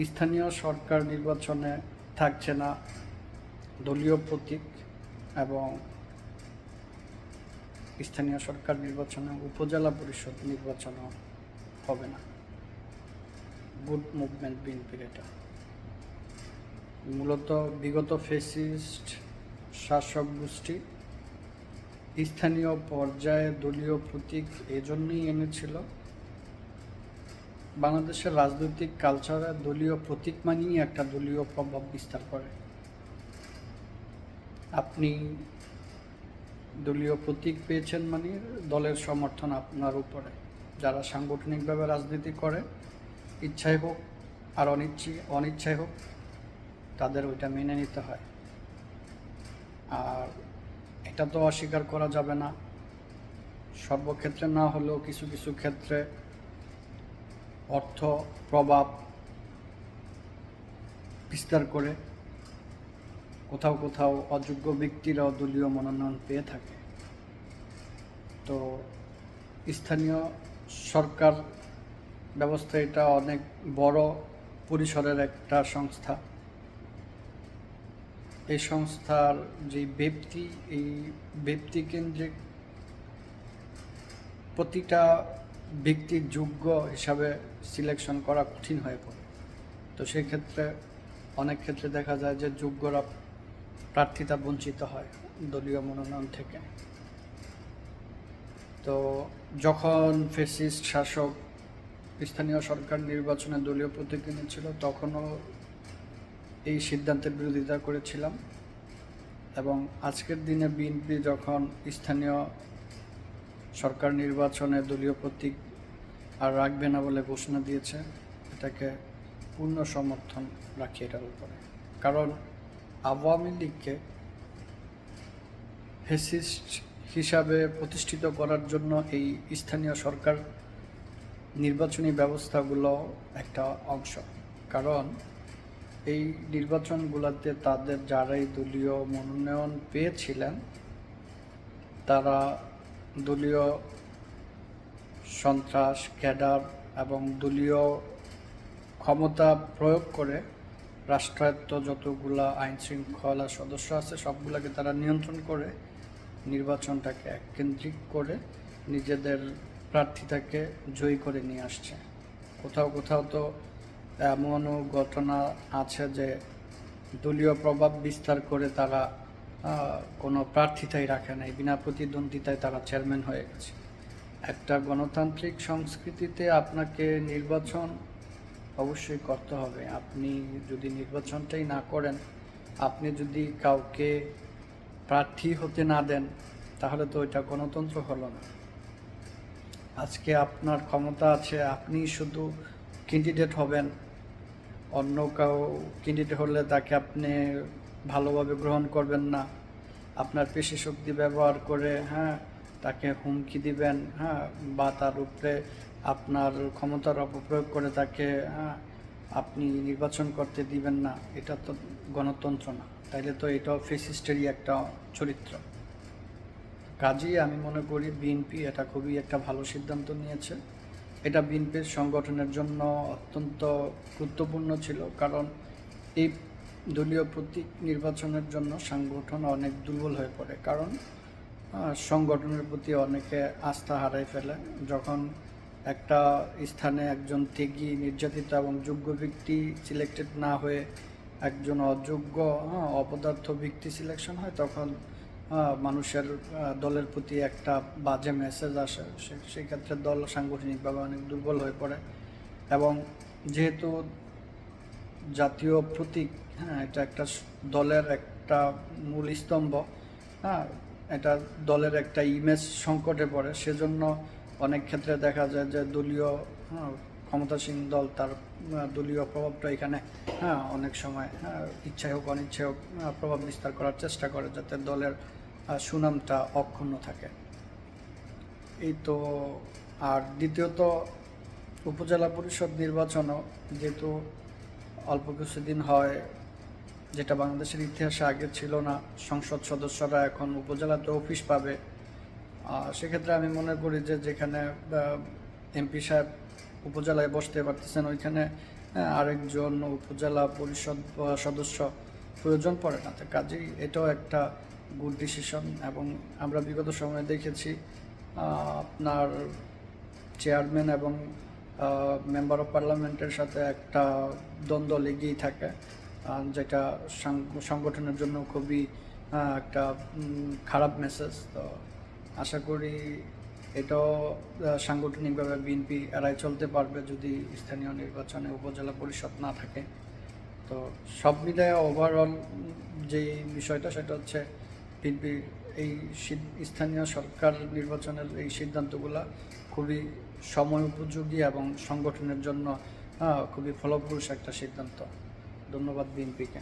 স্থানীয় সরকার নির্বাচনে থাকছে না দলীয় প্রতীক, এবং স্থানীয় সরকার নির্বাচনে উপজেলা পরিষদ নির্বাচনও হবে না। গুড মুভমেন্ট বিএনপির এটা। মূলত বিগত ফ্যাসিস্ট শাসক গোষ্ঠী স্থানীয় পর্যায়ে দলীয় প্রতীক এজন্যই এনেছিল, বাংলাদেশের রাজনৈতিক কালচারে দলীয় প্রতীক মানেই একটা দলীয় প্রভাব বিস্তার করে। আপনি দলীয় প্রতীক পেয়েছেন মানে দলের সমর্থন আপনার উপরে। যারা সাংগঠনিকভাবে রাজনীতি করে, ইচ্ছাই হোক আর অনিচ্ছাই হোক, তাদের ওইটা মেনে নিতে হয়। আর এটা তো অস্বীকার করা যাবে না, সর্বক্ষেত্রে না হলেও কিছু কিছু ক্ষেত্রে অর্থ প্রভাব বিস্তার করে কোথাও কোথাও অযোগ্য ব্যক্তিরাও দলীয় মনোনয়ন পেয়ে থাকে। তো স্থানীয় সরকার ব্যবস্থা এটা অনেক বড় পরিসরের একটা সংস্থা। এই সংস্থার যে ব্যক্তি, এই ব্যক্তিকেন্দ্রিক প্রতিটা ব্যক্তি যোগ্য হিসাবে সিলেকশন করা কঠিন হয়ে পড়ে। তো সেই ক্ষেত্রে অনেক ক্ষেত্রে দেখা যায় যে যোগ্যরা প্রার্থিতা বঞ্চিত হয় দলীয় মনোনয়ন থেকে। তো যখন ফ্যাসিস্ট শাসক স্থানীয় সরকার নির্বাচনে দলীয় প্রতীক এনেছিল, তখনও এই সিদ্ধান্তের বিরোধিতা করেছিলাম, এবং আজকের দিনে বিএনপি যখন স্থানীয় সরকার নির্বাচনে দলীয় প্রতীক আর রাখবে না বলে ঘোষণা দিয়েছে, এটাকে পূর্ণ সমর্থন রাখি এটার উপরে। কারণ আওয়ামী লীগকে ফ্যাসিস্ট হিসাবে প্রতিষ্ঠিত করার জন্য এই স্থানীয় সরকার নির্বাচনী ব্যবস্থাগুলো একটা অংশ। কারণ এই নির্বাচনগুলোতে তাদের যারাই দলীয় মনোনয়ন পেয়েছিলেন, তারা দলীয় সন্ত্রাস, ক্যাডার এবং দলীয় ক্ষমতা প্রয়োগ করে রাষ্ট্রায়ত্ত যতগুলা আইন শৃঙ্খলা সদস্য আছে সবগুলোকে তারা নিয়ন্ত্রণ করে নির্বাচনটাকে এককেন্দ্রিক করে নিজেদের প্রার্থীতাকে জয়ী করে নিয়ে আসছে। কোথাও কোথাও তো এমনও ঘটনা আছে যে দলীয় প্রভাব বিস্তার করে তারা কোনো প্রার্থিতাই রাখে নাই, বিনা প্রতিদ্বন্দ্বিতায় তারা চেয়ারম্যান হয়ে গেছে। একটা গণতান্ত্রিক সংস্কৃতিতে আপনাকে নির্বাচন অবশ্যই করতে হবে। আপনি যদি নির্বাচনটাই না করেন, আপনি যদি কাউকে প্রার্থী হতে না দেন, তাহলে তো এটা গণতন্ত্র হলো না। আজকে আপনার ক্ষমতা আছে, আপনি শুধু ক্যান্ডিডেট হবেন, অন্য কাউ ক্যান্ডিডেট হলে তাকে আপনি ভালোভাবে গ্রহণ করবেন না, আপনার পেশি শক্তি ব্যবহার করে তাকে হুমকি দিবেন, বা তার উপরে আপনার ক্ষমতার অপপ্রয়োগ করে তাকে আপনি নির্বাচন করতে দিবেন না। এটা তো গণতন্ত্র না। তাইলে তো এটাও ফ্যাসিস্টেরই একটা চরিত্র। কাজেই আমি মনে করি বিএনপি এটা খুবই একটা ভালো সিদ্ধান্ত নিয়েছে। এটা বিএনপির সংগঠনের জন্য অত্যন্ত গুরুত্বপূর্ণ ছিল, কারণ এই দলীয় প্রতীক নির্বাচনের জন্য সংগঠন অনেক দুর্বল হয়ে পড়ে। কারণ সংগঠনের প্রতি অনেকে আস্থা হারাই ফেলে যখন একটা স্থানে একজন ত্যাগী, নির্যাতিত এবং যোগ্য ব্যক্তি সিলেক্টেড না হয়ে একজন অযোগ্য অপদার্থ ব্যক্তি সিলেকশন হয়, তখন মানুষের দলের প্রতি একটা বাজে মেসেজ আসে। সেই ক্ষেত্রে দল সাংগঠনিকভাবে অনেক দুর্বল হয়ে পড়ে। এবং যেহেতু জাতীয় প্রতীক, এটা একটা দলের একটা মূল স্তম্ভ, এটা দলের একটা ইমেজ সংকটে পড়ে। সেজন্য অনেক ক্ষেত্রে দেখা যায় যে দলীয় ক্ষমতাসীন দল তার দলীয় প্রভাবটা এখানে অনেক সময় ইচ্ছাই হোক অনিচ্ছাই হোক প্রভাব বিস্তার করার চেষ্টা করে, যাতে দলের সুনামটা অক্ষুণ্ণ থাকে। এই তো। আর দ্বিতীয়ত, উপজেলা পরিষদ নির্বাচনও যেহেতু অল্প কিছুদিন হয়, যেটা বাংলাদেশের ইতিহাসে আগে ছিল না, সংসদ সদস্যরা এখন উপজেলাতে অফিস পাবে। সেক্ষেত্রে আমি মনে করি যে যেখানে এমপি সাহেব উপজেলায় বসতে পারতেছেন, ওইখানে আরেকজন উপজেলা পরিষদ সদস্য প্রয়োজন পড়ে না। তো কাজেই এটাও একটা গুড ডিসিশন। এবং আমরা বিগত সময়ে দেখেছি আপনার চেয়ারম্যান এবং মেম্বার অফ পার্লামেন্টের সাথে একটা দ্বন্দ্ব লেগেই থাকে, যেটা সংগঠনের জন্য খুবই একটা খারাপ মেসেজ। তো আশা করি এটাও সাংগঠনিকভাবে বিএনপি এড়াই চলতে পারবে যদি স্থানীয় নির্বাচনে উপজেলা পরিষদ না থাকে। তো সব মিলিয়ে ওভারঅল যেই বিষয়টা সেটা হচ্ছে বিএনপি এই স্থানীয় সরকার নির্বাচনের এই সিদ্ধান্তগুলো খুবই সময় উপযোগী এবং সংগঠনের জন্য খুবই ফলপ্রসূ একটা সিদ্ধান্ত। ধন্যবাদ বিএনপিকে।